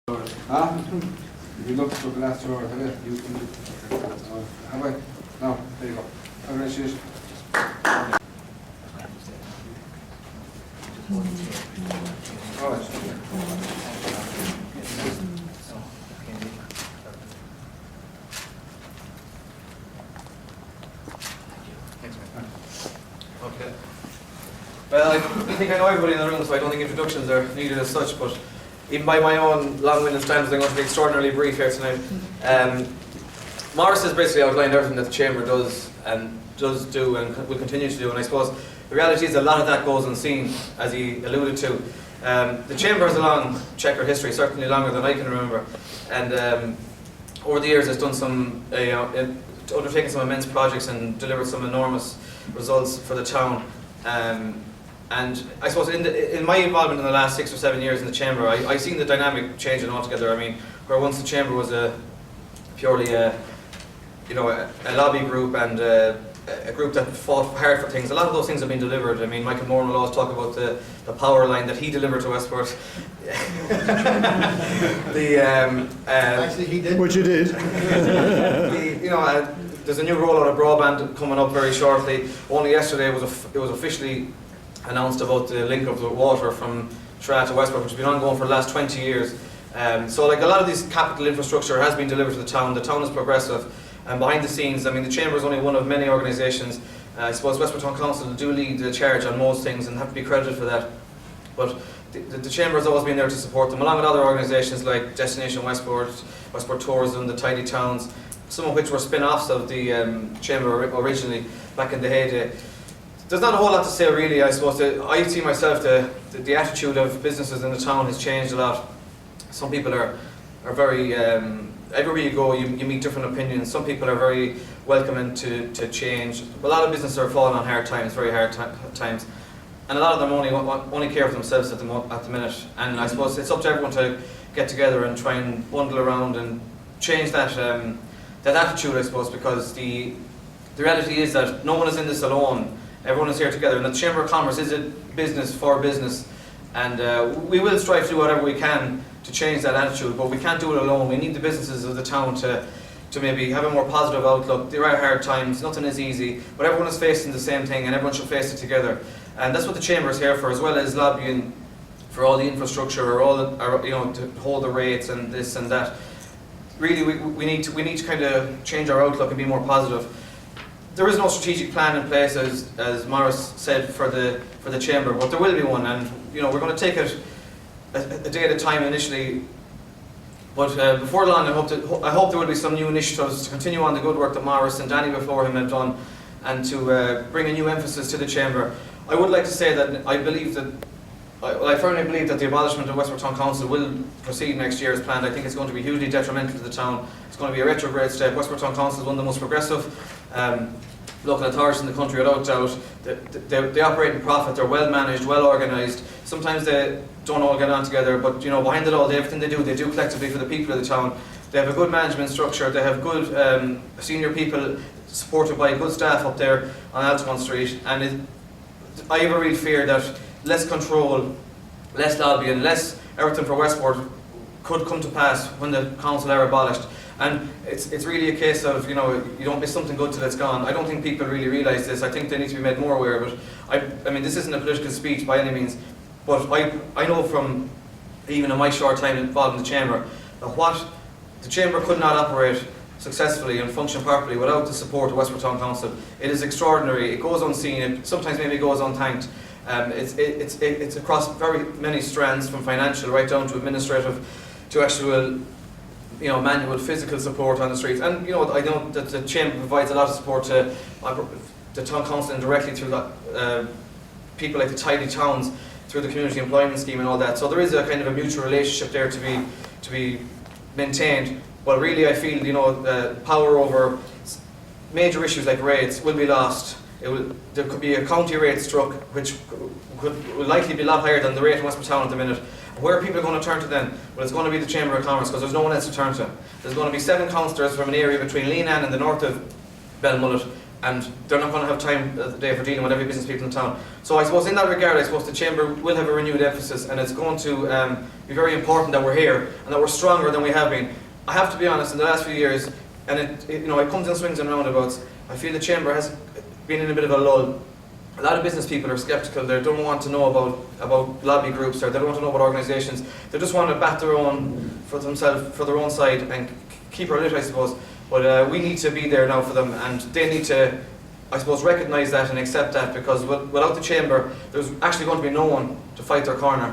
Huh? If you look for the last 2 hours, have you can do. Have I? No, there you go. Congratulations. All right. Okay. Well, I think I know everybody in the room, so I don't think introductions are needed as such, but even by my own long-winded standards, I'm going to be extraordinarily brief here tonight. Maurice has basically outlined everything that the Chamber does and will continue to do, and I suppose the reality is a lot of that goes unseen, as he alluded to. The Chamber has a long checkered history, certainly longer than I can remember, and over the years has done some, undertaken some immense projects and delivered some enormous results for the town. And I suppose in my involvement in the last 6 or 7 years in the Chamber, I've seen the dynamic changing altogether. I mean, where once the Chamber was purely a lobby group and a group that fought hard for things, a lot of those things have been delivered. I mean, Michael Moore will always talk about the power line that he delivered to Westport. Actually, he did. Which you did. There's a new rollout of broadband coming up very shortly. Only yesterday it was officially announced about the link of the water from Shra to Westport, which has been ongoing for the last 20 years. So like a lot of this capital infrastructure has been delivered to the town. The town is progressive, and behind the scenes, I mean, the Chamber is only one of many organisations. I suppose Westport Town Council do lead the charge on most things and have to be credited for that. But the Chamber has always been there to support them, along with other organisations like Destination Westport, Westport Tourism, the Tidy Towns, some of which were spin-offs of the Chamber originally back in the heyday. There's not a whole lot to say really. I suppose I see myself the attitude of businesses in the town has changed a lot. Some people are very everywhere you go you meet different opinions. Some people are very welcoming to change. A lot of businesses are falling on hard times, very hard times, and a lot of them only care for themselves at the minute. And I suppose it's up to everyone to get together and try and bundle around and change that attitude, I suppose, because the reality is that no one is in this alone. Everyone is here together, and the Chamber of Commerce is a business for business, and we will strive to do whatever we can to change that attitude, but we can't do it alone. We need the businesses of the town to maybe have a more positive outlook. There are hard times, nothing is easy, but everyone is facing the same thing, and everyone should face it together. And that's what the Chamber is here for, as well as lobbying for all the infrastructure, to hold the rates and this and that. Really, we need to kind of change our outlook and be more positive. There is no strategic plan in place, as Maurice said, for the Chamber, but there will be one, and we're going to take it a day at a time initially. But before long, I hope there will be some new initiatives to continue on the good work that Maurice and Danny before him have done, and to bring a new emphasis to the Chamber. I would like to say that I firmly believe that the abolishment of Westport Town Council will proceed next year as planned. I think it's going to be hugely detrimental to the town. It's going to be a retrograde step. Westport Town Council is one of the most progressive local authorities in the country, without doubt. They operate in profit. They're well managed, well organised. Sometimes they don't all get on together, but behind it all, everything they do collectively for the people of the town. They have a good management structure. They have good senior people supported by good staff up there on Altamont Street. And I have a real fear that less control, less lobbying, less everything for Westport could come to pass when the council are abolished. And it's really a case of, you don't miss something good till it's gone. I don't think people really realise this. I think they need to be made more aware of it. I mean, this isn't a political speech by any means, but I know from, even in my short time involved in the Chamber, that the Chamber could not operate successfully and function properly without the support of Westport Town Council. It is extraordinary. It goes unseen. It sometimes maybe goes unthanked. It's across very many strands, from financial right down to administrative, to actual manual physical support on the streets. And I know that the Chamber provides a lot of support to the Town Council indirectly through people like the Tidy Towns, through the Community Employment Scheme and all that. So there is a kind of a mutual relationship there to be maintained. But really, I feel power over major issues like rates will be lost. There could be a county rate struck, which will likely be a lot higher than the rate in Westport Town at the minute. Where are people going to turn to then? Well, it's going to be the Chamber of Commerce, because there's no one else to turn to. There's going to be 7 councillors from an area between Leenan and the north of Belmullet and they're not going to have time today for dealing with every business people in town. So I suppose in that regard, I suppose the Chamber will have a renewed emphasis, and it's going to be very important that we're here and that we're stronger than we have been. I have to be honest, in the last few years, and it comes in swings and roundabouts, I feel the Chamber has been in a bit of a lull. A lot of business people are sceptical. They don't want to know about lobby groups, or they don't want to know about organisations. They just want to bat their own for themselves, for their own side, and keep our lit, I suppose. But we need to be there now for them, and they need to, I suppose, recognise that and accept that, because without the Chamber, there's actually going to be no one to fight their corner.